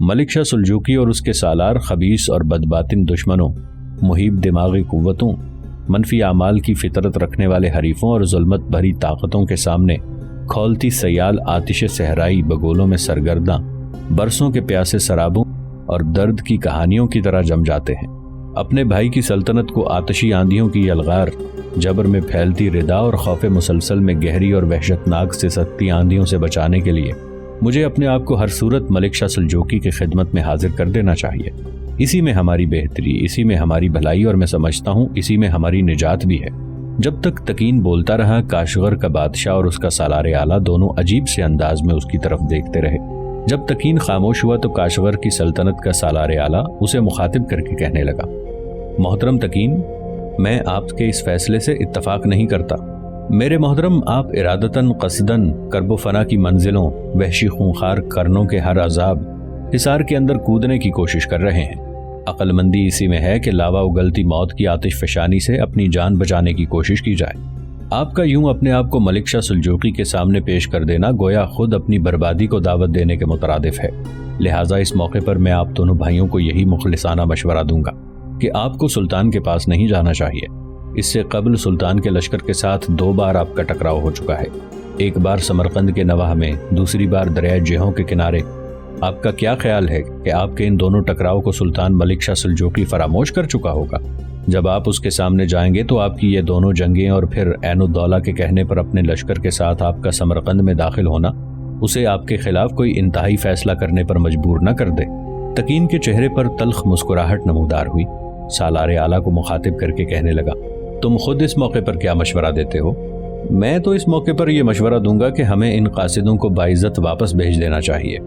ملک شاہ سلجوقی اور اس کے سالار خبیث اور بدباطن دشمنوں، محیب دماغی قوتوں، منفی اعمال کی فطرت رکھنے والے حریفوں اور ظلمت بھری طاقتوں کے سامنے کھولتی سیال آتش صحرائی بگولوں میں سرگرداں برسوں کے پیاسے سرابوں اور درد کی کہانیوں کی طرح جم جاتے ہیں۔ اپنے بھائی کی سلطنت کو آتشی آندھیوں کی یلغار، جبر میں پھیلتی ردا اور خوف مسلسل میں گہری اور وحشتناک سے سکتی آندھیوں سے بچانے کے لیے مجھے اپنے آپ کو ہر صورت ملک شاہ سلجوقی کی خدمت میں حاضر کر دینا چاہیے۔ اسی میں ہماری بہتری، اسی میں ہماری بھلائی، اور میں سمجھتا ہوں اسی میں ہماری نجات بھی ہے۔ جب تک تکین بولتا رہا، کاشغر کا بادشاہ اور اس کا سالار اعلیٰ دونوں عجیب سے انداز میں اس کی طرف دیکھتے رہے۔ جب تکین خاموش ہوا تو کاشغر کی سلطنت کا سالار اعلیٰ اسے مخاطب کر کے کہنے لگا، محترم تکین، میں آپ کے اس فیصلے سے اتفاق نہیں کرتا۔ میرے محترم، آپ ارادتاً قصداً کرب و فنا کی منزلوں، وحشی خونخوار کرنوں کے ہر عذاب حصار کے اندر کودنے کی کوشش کر رہے ہیں۔ عقل مندی اسی میں ہے کہ لاوا اگلتی موت کی آتش فشانی سے اپنی جان بچانے کی کوشش کی جائے۔ آپ کا یوں اپنے آپ کو ملک شاہ سلجوقی کے سامنے پیش کر دینا گویا خود اپنی بربادی کو دعوت دینے کے مترادف ہے۔ لہٰذا اس موقع پر میں آپ دونوں بھائیوں کو یہی مخلصانہ مشورہ دوں گا کہ آپ کو سلطان کے پاس نہیں جانا چاہیے۔ اس سے قبل سلطان کے لشکر کے ساتھ 2 بار آپ کا ٹکراؤ ہو چکا ہے، ایک بار سمرقند کے نواح میں، دوسری بار دریائے جہوں کے کنارے۔ آپ کا کیا خیال ہے کہ آپ کے ان دونوں ٹکراؤ کو سلطان ملک شاہ سلجوقی فراموش کر چکا ہوگا؟ جب آپ اس کے سامنے جائیں گے تو آپ کی یہ دونوں جنگیں اور پھر عین الدولہ کے کہنے پر اپنے لشکر کے ساتھ آپ کا سمرقند میں داخل ہونا اسے آپ کے خلاف کوئی انتہائی فیصلہ کرنے پر مجبور نہ کر دے۔ تکین کے چہرے پر تلخ مسکراہٹ نمودار ہوئی۔ سالار اعلیٰ کو مخاطب کر کے کہنے لگا، تم خود اس موقع پر کیا مشورہ دیتے ہو؟ میں تو اس موقع پر یہ مشورہ دوں گا کہ ہمیں ان قاصدوں کو باعزت واپس بھیج دینا چاہیے۔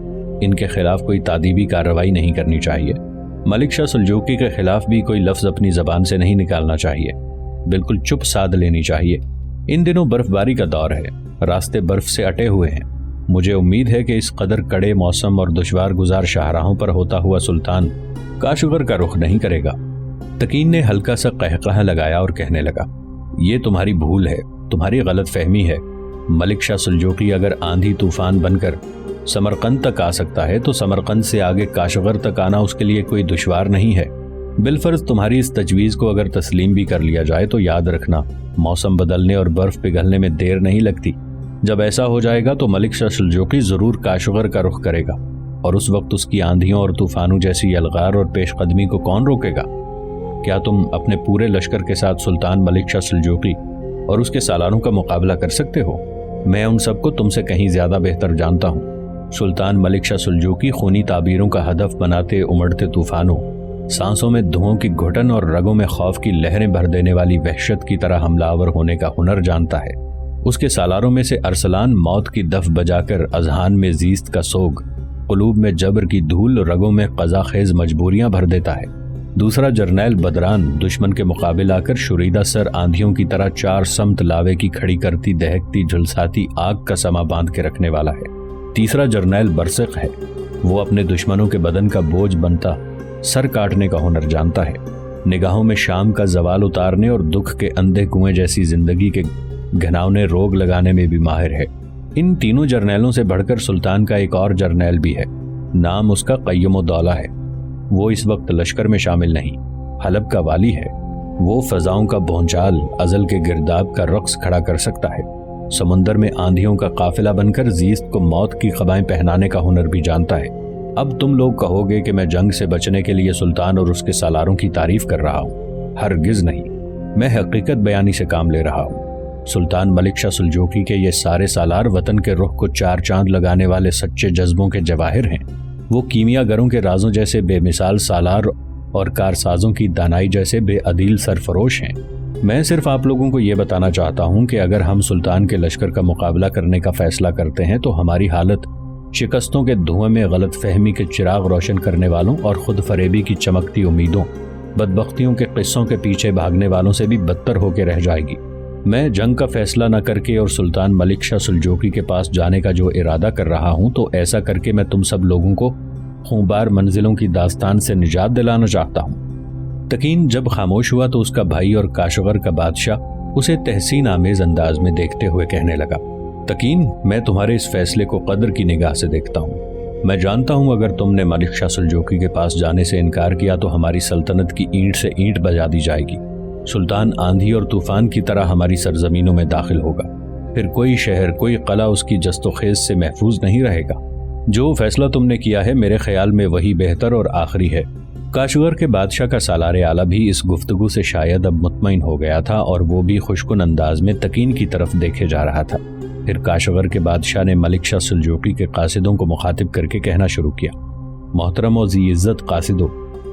ان کے خلاف کوئی تادیبی کارروائی نہیں کرنی چاہیے۔ ملک شاہ سلجوقی کے خلاف بھی کوئی لفظ اپنی زبان سے نہیں نکالنا چاہیے۔ بالکل چپ سادھ لینی چاہیے۔ ان دنوں برف باری کا دور ہے، راستے برف سے اٹے ہوئے ہیں۔ مجھے امید ہے کہ اس قدر کڑے موسم اور دشوار گزار شاہراہوں پر ہوتا ہوا سلطان کاشغر کا رخ نہیں کرے گا۔ تکین نے ہلکا سا قہقہہ لگایا اور کہنے لگا، یہ تمہاری بھول ہے، تمہاری غلط فہمی ہے۔ ملک شاہ سلجوقی اگر آندھی طوفان بن کر سمرقند تک آ سکتا ہے تو سمرقند سے آگے کاشغر تک آنا اس کے لیے کوئی دشوار نہیں ہے۔ بالفرض تمہاری اس تجویز کو اگر تسلیم بھی کر لیا جائے تو یاد رکھنا، موسم بدلنے اور برف پگھلنے میں دیر نہیں لگتی۔ جب ایسا ہو جائے گا تو ملک شاہ سلجوقی ضرور کاشغر کا رخ کرے گا، اور اس وقت اس کی آندھیوں اور طوفانوں جیسی یلغار اور پیش قدمی کو کون روکے گا؟ کیا تم اپنے پورے لشکر کے ساتھ سلطان ملک شاہ سلجوقی اور اس کے سالاروں کا مقابلہ کر سکتے ہو؟ میں ان سب کو تم سے کہیں زیادہ بہتر جانتا ہوں۔ سلطان ملک شاہ سلجوقی خونی تعبیروں کا ہدف بناتے امڑتے طوفانوں، سانسوں میں دھوؤں کی گھٹن اور رگوں میں خوف کی لہریں بھر دینے والی وحشت کی طرح حملہ آور ہونے کا ہنر جانتا ہے۔ اس کے سالاروں میں سے ارسلان موت کی دف بجا کر اذہان میں زیست کا سوگ، قلوب میں جبر کی دھول، رگوں میں قضا خیز مجبوریاں بھر دیتا ہے۔ دوسرا جرنیل بدران دشمن کے مقابل آ کر شوریدہ سر آندھیوں کی طرح 4 سمت لاوے کی کھڑی کرتی دہکتی جھلساتی آگ کا سما باندھ کے رکھنے والا ہے۔ تیسرا جرنیل برسق ہے، وہ اپنے دشمنوں کے بدن کا بوجھ بنتا سر کاٹنے کا ہنر جانتا ہے، نگاہوں میں شام کا زوال اتارنے اور دکھ کے اندھے کنویں جیسی زندگی کے گھناؤنے روگ لگانے میں بھی ماہر ہے۔ ان تینوں جرنیلوں سے بڑھ کر سلطان کا ایک اور جرنیل بھی ہے، نام اس کا قیم الدولہ ہے۔ وہ اس وقت لشکر میں شامل نہیں، حلب کا والی ہے۔ وہ فضاؤں کا بھونچال، ازل کے گرداب کا رقص کھڑا کر سکتا ہے، سمندر میں آندھیوں کا قافلہ بن کر زیست کو موت کی خبائیں پہنانے کا ہنر بھی جانتا ہے۔ اب تم لوگ کہو گے کہ میں جنگ سے بچنے کے لیے سلطان اور اس کے سالاروں کی تعریف کر رہا ہوں۔ ہرگز نہیں، میں حقیقت بیانی سے کام لے رہا ہوں۔ سلطان ملک شاہ سلجوقی کے یہ سارے سالار وطن کے رخ کو 4 چاند لگانے والے سچے جذبوں کے جواہر ہیں۔ وہ کیمیا گروں کے رازوں جیسے بے مثال سالار اور کارسازوں کی دانائی جیسے بے عدیل سرفروش ہیں۔ میں صرف آپ لوگوں کو یہ بتانا چاہتا ہوں کہ اگر ہم سلطان کے لشکر کا مقابلہ کرنے کا فیصلہ کرتے ہیں تو ہماری حالت شکستوں کے دھوئیں میں غلط فہمی کے چراغ روشن کرنے والوں اور خود فریبی کی چمکتی امیدوں، بدبختیوں کے قصوں کے پیچھے بھاگنے والوں سے بھی بدتر ہو کے رہ جائے گی۔ میں جنگ کا فیصلہ نہ کر کے اور سلطان ملک شاہ سلجوقی کے پاس جانے کا جو ارادہ کر رہا ہوں تو ایسا کر کے میں تم سب لوگوں کو خونبار منزلوں کی داستان سے نجات دلانا چاہتا ہوں۔ تکین جب خاموش ہوا تو اس کا بھائی اور کاشغر کا بادشاہ اسے تحسین آمیز انداز میں دیکھتے ہوئے کہنے لگا، تکین، میں تمہارے اس فیصلے کو قدر کی نگاہ سے دیکھتا ہوں۔ میں جانتا ہوں اگر تم نے ملک شاہ سلجوقی کے پاس جانے سے انکار کیا تو ہماری سلطنت کی اینٹ سے اینٹ بجا دی جائے گی۔ سلطان آندھی اور طوفان کی طرح ہماری سرزمینوں میں داخل ہوگا، پھر کوئی شہر کوئی قلعہ اس کی جست و خیز سے محفوظ نہیں رہے گا۔ جو فیصلہ تم نے کیا ہے میرے خیال میں وہی بہتر اور آخری ہے۔ کاشغر کے بادشاہ کا سالار اعلیٰ بھی اس گفتگو سے شاید اب مطمئن ہو گیا تھا اور وہ بھی خوشکن انداز میں تکین کی طرف دیکھے جا رہا تھا۔ پھر کاشغر کے بادشاہ نے ملک شاہ سلجوقی کے قاصدوں کو مخاطب کر کے کہنا شروع کیا، محترم و ذی عزت قاصدوں،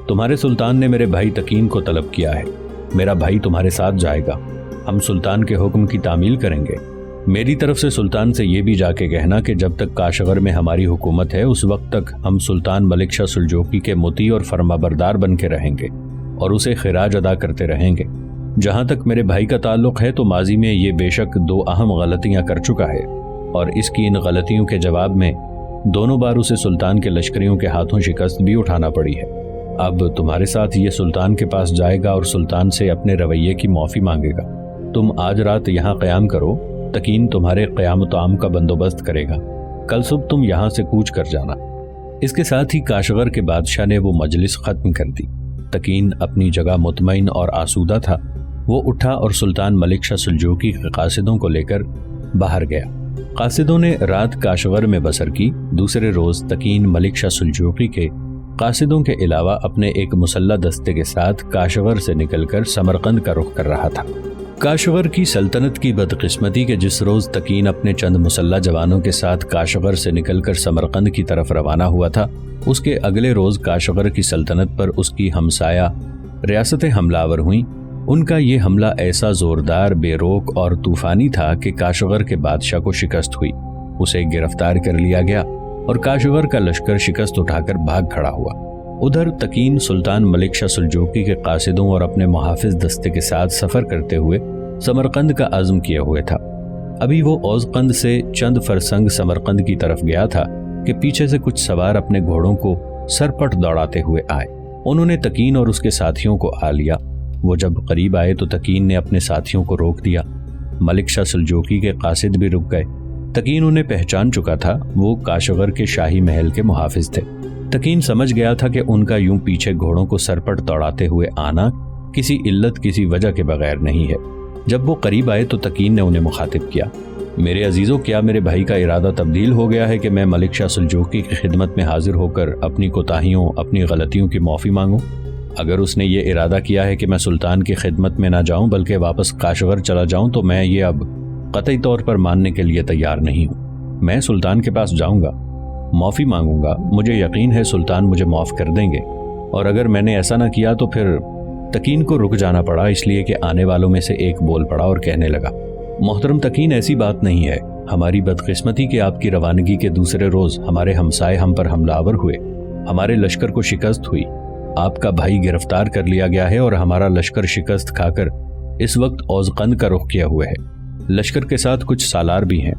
تمہارے سلطان نے میرے بھائی تکین کو طلب کیا ہے۔ میرا بھائی تمہارے ساتھ جائے گا، ہم سلطان کے حکم کی تعمیل کریں گے۔ میری طرف سے سلطان سے یہ بھی جا کے کہنا کہ جب تک کاشغر میں ہماری حکومت ہے اس وقت تک ہم سلطان ملک شاہ سلجوقی کے مطیع اور فرمانبردار بن کے رہیں گے اور اسے خراج ادا کرتے رہیں گے۔ جہاں تک میرے بھائی کا تعلق ہے تو ماضی میں یہ بے شک 2 اہم غلطیاں کر چکا ہے اور اس کی ان غلطیوں کے جواب میں دونوں بار اسے سلطان کے لشکریوں کے ہاتھوں شکست بھی اٹھانا پڑی ہے۔ اب تمہارے ساتھ یہ سلطان کے پاس جائے گا اور سلطان سے اپنے رویے کی معافی مانگے گا۔ تم آج رات یہاں قیام کرو، تکین تمہارے قیام و طعام کا بندوبست کرے گا، کل صبح تم یہاں سے کوچ کر جانا۔ اس کے ساتھ ہی کاشغر کے بادشاہ نے وہ مجلس ختم کر دی۔ تکین اپنی جگہ مطمئن اور آسودہ تھا۔ وہ اٹھا اور سلطان ملک شاہ سلجوقی کے قاصدوں کو لے کر باہر گیا۔ قاصدوں نے رات کاشغر میں بسر کی۔ دوسرے روز تکین ملک شاہ سلجوقی کے قاصدوں کے علاوہ اپنے ایک مسلح دستے کے ساتھ کاشغر سے نکل کر سمرقند کا رخ کر رہا تھا۔ کاشغر کی سلطنت کی بدقسمتی کہ جس روز تکین اپنے چند مسلح جوانوں کے ساتھ کاشغر سے نکل کر سمرقند کی طرف روانہ ہوا تھا، اس کے اگلے روز کاشغر کی سلطنت پر اس کی ہمسایہ ریاستیں حملہ آور ہوئیں۔ ان کا یہ حملہ ایسا زوردار، بے روک اور طوفانی تھا کہ کاشغر کے بادشاہ کو شکست ہوئی، اسے گرفتار کر لیا گیا اور کاشغر کا لشکر شکست اٹھا کر بھاگ کھڑا ہوا۔ ادھر تکین سلطان ملک شاہ سلجوقی کے قاصدوں اور اپنے محافظ دستے کے ساتھ سفر کرتے ہوئے سمرقند کا عزم کیے ہوئے تھا۔ ابھی وہ اوزقند سے چند فرسنگ سمرقند کی طرف گیا تھا کہ پیچھے سے کچھ سوار اپنے گھوڑوں کو سرپٹ دوڑاتے ہوئے آئے۔ انہوں نے تکین اور اس کے ساتھیوں کو آ لیا۔ وہ جب قریب آئے تو تکین نے اپنے ساتھیوں کو روک دیا۔ ملک شاہ سلجوقی کے قاصد بھی رک گئے۔ تکین انہیں پہچان چکا تھا، وہ کاشغر کے شاہی محل کے محافظ تھے۔ تکین سمجھ گیا تھا کہ ان کا یوں پیچھے گھوڑوں کو سرپٹ دوڑاتے ہوئے آنا کسی علت کسی وجہ کے بغیر نہیں ہے۔ جب وہ قریب آئے تو تکین نے انہیں مخاطب کیا، میرے عزیزوں، کیا میرے بھائی کا ارادہ تبدیل ہو گیا ہے کہ میں ملک شاہ سلجوقی کی خدمت میں حاضر ہو کر اپنی کوتاہیوں، اپنی غلطیوں کی معافی مانگوں؟ اگر اس نے یہ ارادہ کیا ہے کہ میں سلطان کی خدمت میں نہ جاؤں بلکہ واپس کاشغر چلا جاؤں تو میں یہ اب قطعی طور پر ماننے کے لیے تیار نہیں ہوں۔ میں سلطان کے پاس جاؤں گا، معافی مانگوں گا، مجھے یقین ہے سلطان مجھے معاف کر دیں گے، اور اگر میں نے ایسا نہ کیا تو پھر تکین کو رک جانا پڑا، اس لیے کہ آنے والوں میں سے ایک بول پڑا اور کہنے لگا، محترم تکین، ایسی بات نہیں ہے، ہماری بدقسمتی کہ آپ کی روانگی کے دوسرے روز ہمارے ہمسائے ہم پر حملہ آور ہوئے، ہمارے لشکر کو شکست ہوئی، آپ کا بھائی گرفتار کر لیا گیا ہے اور ہمارا لشکر شکست کھا کر اس وقت اوزقند کا رخ کیا ہوئے ہے۔ لشکر کے ساتھ کچھ سالار بھی ہیں،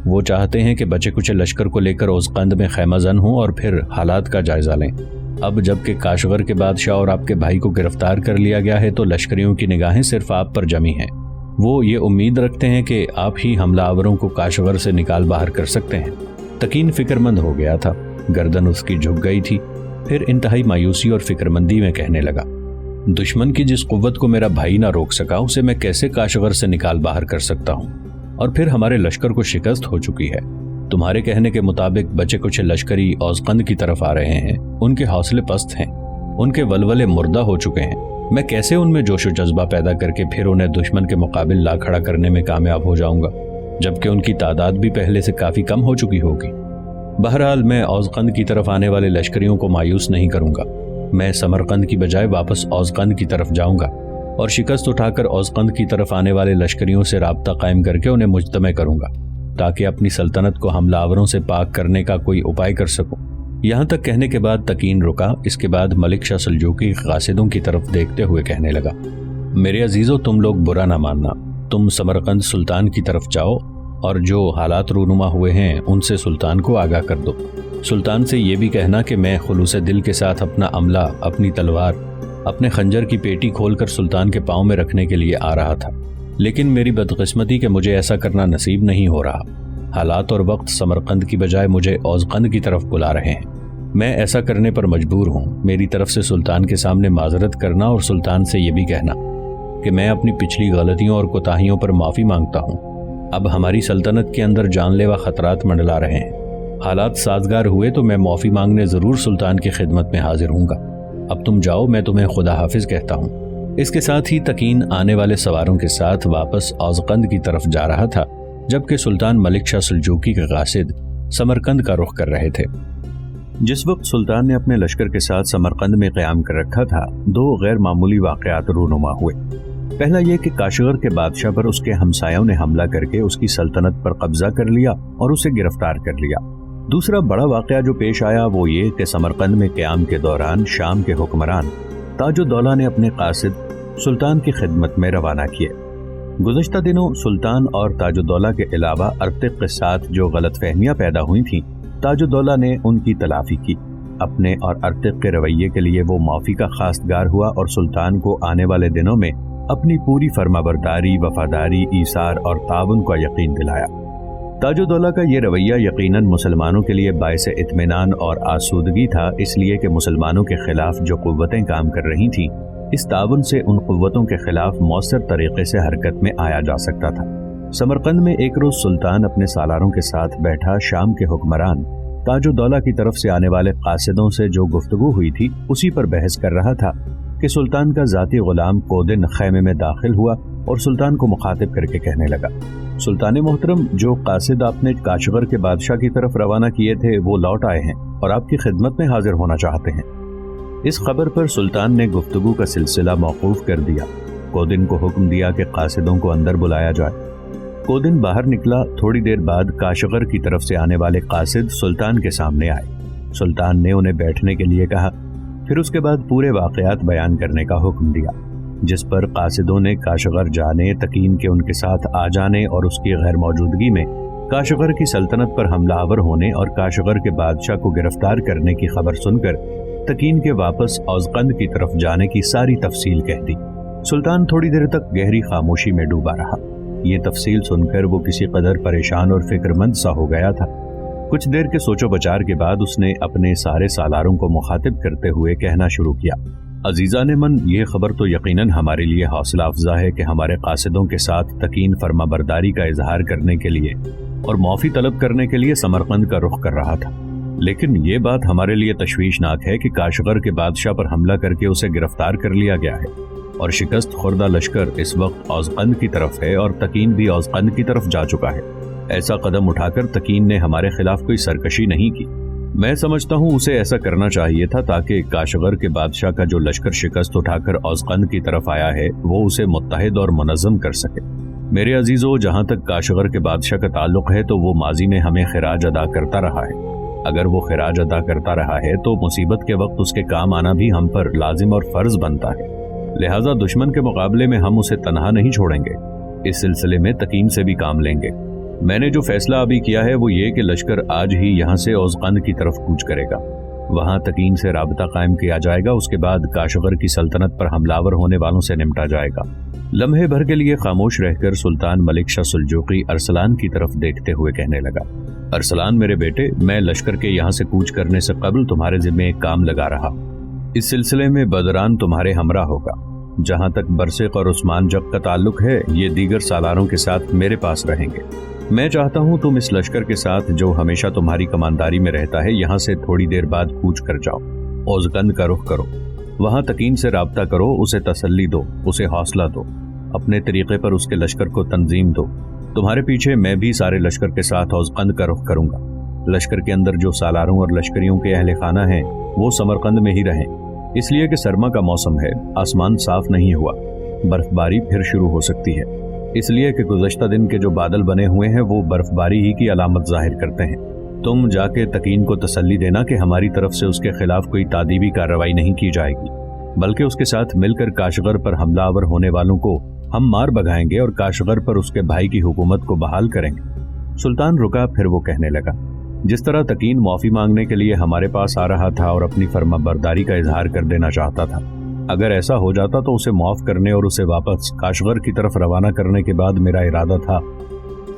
وہ چاہتے ہیں کہ بچے کچے لشکر کو لے کر اوزقند میں خیمہ زن ہوں اور پھر حالات کا جائزہ لیں۔ اب جب کہ کاشغر کے بادشاہ اور آپ کے بھائی کو گرفتار کر لیا گیا ہے تو لشکریوں کی نگاہیں صرف آپ پر جمی ہیں۔ وہ یہ امید رکھتے ہیں کہ آپ ہی حملہ آوروں کو کاشغر سے نکال باہر کر سکتے ہیں۔ تکین فکر مند ہو گیا تھا، گردن اس کی جھک گئی تھی، پھر انتہائی مایوسی اور فکر مندی میں کہنے لگا، دشمن کی جس قوت کو میرا بھائی نہ روک سکا اسے میں کیسے کاشغر سے نکال باہر کر سکتا ہوں؟ اور پھر ہمارے لشکر کو شکست ہو چکی ہے۔ تمہارے کہنے کے مطابق بچے کچھ لشکری اوزقند کی طرف آ رہے ہیں، ان کے حوصلے پست ہیں، ان کے ولولے مردہ ہو چکے ہیں، میں کیسے ان میں جوش و جذبہ پیدا کر کے پھر انہیں دشمن کے مقابل لا کھڑا کرنے میں کامیاب ہو جاؤں گا، جبکہ ان کی تعداد بھی پہلے سے کافی کم ہو چکی ہوگی۔ بہرحال میں اوزقند کی طرف آنے والے لشکریوں کو مایوس نہیں کروں گا، میں سمرقند کی بجائے واپس اوزقند کی طرف جاؤں گا اور شکست اٹھا کر اوزقند کی طرف آنے والے لشکریوں سے رابطہ قائم کر کے انہیں مجتمع کروں گا تاکہ اپنی سلطنت کو حملہ آوروں سے پاک کرنے کا کوئی اپائے کر سکوں۔ یہاں تک کہنے کے بعد تکین رکا۔ اس کے بعد ملک شاہ سلجوقی قاصدوں کی طرف دیکھتے ہوئے کہنے لگا، میرے عزیزوں، تم لوگ برا نہ ماننا، تم سمرقند سلطان کی طرف جاؤ اور جو حالات رونما ہوئے ہیں ان سے سلطان کو آگاہ کر دو۔ سلطان سے یہ بھی کہنا کہ میں خلوص دل کے ساتھ اپنا عملہ، اپنی تلوار، اپنے خنجر کی پیٹی کھول کر سلطان کے پاؤں میں رکھنے کے لیے آ رہا تھا، لیکن میری بدقسمتی کہ مجھے ایسا کرنا نصیب نہیں ہو رہا۔ حالات اور وقت سمرقند کی بجائے مجھے اوزقند کی طرف بلا رہے ہیں۔ میں ایسا کرنے پر مجبور ہوں۔ میری طرف سے سلطان کے سامنے معذرت کرنا اور سلطان سے یہ بھی کہنا کہ میں اپنی پچھلی غلطیوں اور کوتاہیوں پر معافی مانگتا ہوں۔ اب ہماری سلطنت کے اندر جان لیوا خطرات منڈلا رہے ہیں۔ حالات سازگار ہوئے تو میں معافی مانگنے ضرور سلطان کی خدمت میں حاضر ہوں گا۔ اب تم جاؤ، میں تمہیں خدا حافظ کہتا ہوں۔ اس کے ساتھ ہی تکین آنے والے سواروں کے ساتھ واپس اوزقند کی طرف جا رہا تھا، جبکہ سلطان ملک شاہ سلجوقی کے قاصد سمرقند کا رخ کر رہے تھے۔ جس وقت سلطان نے اپنے لشکر کے ساتھ سمرقند میں قیام کر رکھا تھا، دو غیر معمولی واقعات رونما ہوئے۔ پہلا یہ کہ کاشغر کے بادشاہ پر اس کے ہمسایوں نے حملہ کر کے اس کی سلطنت پر قبضہ کر لیا اور اسے گرفتار کر لیا۔ دوسرا بڑا واقعہ جو پیش آیا وہ یہ کہ سمرقند میں قیام کے دوران شام کے حکمران تاج الدولہ نے اپنے قاصد سلطان کی خدمت میں روانہ کیے۔ گزشتہ دنوں سلطان اور تاج الدولہ کے علاوہ ارتق کے ساتھ جو غلط فہمیاں پیدا ہوئی تھیں، تاج الدولہ نے ان کی تلافی کی۔ اپنے اور ارتق کے رویے کے لیے وہ معافی کا خواستگار ہوا اور سلطان کو آنے والے دنوں میں اپنی پوری فرمانبرداری، وفاداری، ایثار اور تعاون کا یقین دلایا۔ تاج الدولہ کا یہ رویہ یقیناً مسلمانوں کے لیے باعث اطمینان اور آسودگی تھا، اس لیے کہ مسلمانوں کے خلاف جو قوتیں کام کر رہی تھیں، اس تعاون سے ان قوتوں کے خلاف مؤثر طریقے سے حرکت میں آیا جا سکتا تھا۔ سمرقند میں ایک روز سلطان اپنے سالاروں کے ساتھ بیٹھا شام کے حکمران تاج الدولہ کی طرف سے آنے والے قاصدوں سے جو گفتگو ہوئی تھی اسی پر بحث کر رہا تھا کہ سلطان کا ذاتی غلام کودن خیمے میں داخل ہوا اور سلطان کو مخاطب کر کے کہنے لگا، سلطان محترم، جو قاصد آپ نے کاشغر کے بادشاہ کی طرف روانہ کیے تھے وہ لوٹ آئے ہیں اور آپ کی خدمت میں حاضر ہونا چاہتے ہیں۔ اس خبر پر سلطان نے گفتگو کا سلسلہ موقوف کر دیا۔ کودن کو حکم دیا کہ قاصدوں کو اندر بلایا جائے۔ کودن باہر نکلا۔ تھوڑی دیر بعد کاشغر کی طرف سے آنے والے قاصد سلطان کے سامنے آئے۔ سلطان نے انہیں بیٹھنے کے لیے کہا، پھر اس کے بعد پورے واقعات بیان کرنے کا حکم دیا، جس پر قاصدوں نے کاشغر جانے، تکین کے ان کے ساتھ آ جانے اور اس کی غیر موجودگی میں کاشغر کی سلطنت پر حملہ آور ہونے اور کاشغر کے بادشاہ کو گرفتار کرنے کی خبر سن کر تکین کے واپس اوزقند کی طرف جانے کی ساری تفصیل کہہ دی۔ سلطان تھوڑی دیر تک گہری خاموشی میں ڈوبا رہا۔ یہ تفصیل سن کر وہ کسی قدر پریشان اور فکر مند سا ہو گیا تھا۔ کچھ دیر کے سوچ و بچار کے بعد اس نے اپنے سارے سالاروں کو مخاطب کرتے ہوئے کہنا شروع کیا، عزیزان من، یہ خبر تو یقیناً ہمارے لیے حوصلہ افزا ہے کہ ہمارے قاصدوں کے ساتھ تکین فرما برداری کا اظہار کرنے کے لیے اور معافی طلب کرنے کے لیے سمرقند کا رخ کر رہا تھا، لیکن یہ بات ہمارے لیے تشویشناک ہے کہ کاشغر کے بادشاہ پر حملہ کر کے اسے گرفتار کر لیا گیا ہے اور شکست خوردہ لشکر اس وقت اوزقند کی طرف ہے اور تکین بھی اوزقند کی طرف جا چکا ہے۔ ایسا قدم اٹھا کر تکین نے ہمارے خلاف کوئی سرکشی نہیں کی۔ میں سمجھتا ہوں اسے ایسا کرنا چاہیے تھا تاکہ کاشغر کے بادشاہ کا جو لشکر شکست اٹھا کر اوزقند کی طرف آیا ہے وہ اسے متحد اور منظم کر سکے۔ میرے عزیزو، جہاں تک کاشغر کے بادشاہ کا تعلق ہے تو وہ ماضی میں ہمیں خراج ادا کرتا رہا ہے۔ اگر وہ خراج ادا کرتا رہا ہے تو مصیبت کے وقت اس کے کام آنا بھی ہم پر لازم اور فرض بنتا ہے، لہٰذا دشمن کے مقابلے میں ہم اسے تنہا نہیں چھوڑیں گے۔ اس سلسلے میں تکین سے بھی کام لیں گے۔ میں نے جو فیصلہ ابھی کیا ہے وہ یہ کہ لشکر آج ہی یہاں سے اوزقند کی طرف کوچ کرے گا، وہاں تکین سے رابطہ قائم کیا جائے گا، اس کے بعد کاشغر کی سلطنت پر حملہ آور ہونے والوں سے نمٹا جائے گا۔ لمحے بھر کے لیے خاموش رہ کر سلطان ملک شاہ سلجوقی ارسلان کی طرف دیکھتے ہوئے کہنے لگا، ارسلان میرے بیٹے، میں لشکر کے یہاں سے کوچ کرنے سے قبل تمہارے ذمہ ایک کام لگا رہا۔ اس سلسلے میں بدران تمہارے ہمراہ ہوگا۔ جہاں تک برسق اور عثمان جگ کا تعلق ہے، یہ دیگر سالاروں کے ساتھ میرے پاس رہیں گے۔ میں چاہتا ہوں تم اس لشکر کے ساتھ جو ہمیشہ تمہاری کمانداری میں رہتا ہے یہاں سے تھوڑی دیر بعد کوچ کر جاؤ، اوزقند کا رخ کرو، وہاں تکین سے رابطہ کرو، اسے تسلی دو، اسے حوصلہ دو، اپنے طریقے پر اس کے لشکر کو تنظیم دو۔ تمہارے پیچھے میں بھی سارے لشکر کے ساتھ اوزقند کا رخ کروں گا۔ لشکر کے اندر جو سالاروں اور لشکریوں کے اہل خانہ ہیں وہ سمرقند میں ہی رہیں، اس لیے کہ سرما کا موسم ہے، آسمان صاف نہیں ہوا، برف باری پھر شروع ہو سکتی ہے، اس لیے کہ گزشتہ دن کے جو بادل بنے ہوئے ہیں وہ برف باری ہی کی علامت ظاہر کرتے ہیں۔ تم جا کے تکین کو تسلی دینا کہ ہماری طرف سے اس کے خلاف کوئی تادیبی کارروائی نہیں کی جائے گی، بلکہ اس کے ساتھ مل کر کاشغر پر حملہ آور ہونے والوں کو ہم مار بھگائیں گے اور کاشغر پر اس کے بھائی کی حکومت کو بحال کریں گے۔ سلطان رکا، پھر وہ کہنے لگا، جس طرح تکین معافی مانگنے کے لیے ہمارے پاس آ رہا تھا اور اپنی فرما برداری کا اظہار کر دینا چاہتا تھا، اگر ایسا ہو جاتا تو اسے معاف کرنے اور اسے واپس کاشغر کی طرف روانہ کرنے کے بعد میرا ارادہ تھا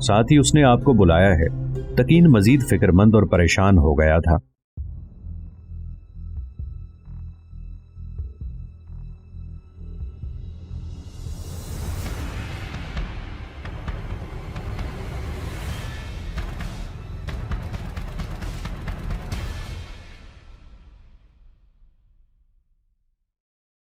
ساتھ ہی اس نے آپ کو بلایا ہے۔ تکین مزید فکر مند اور پریشان ہو گیا تھا۔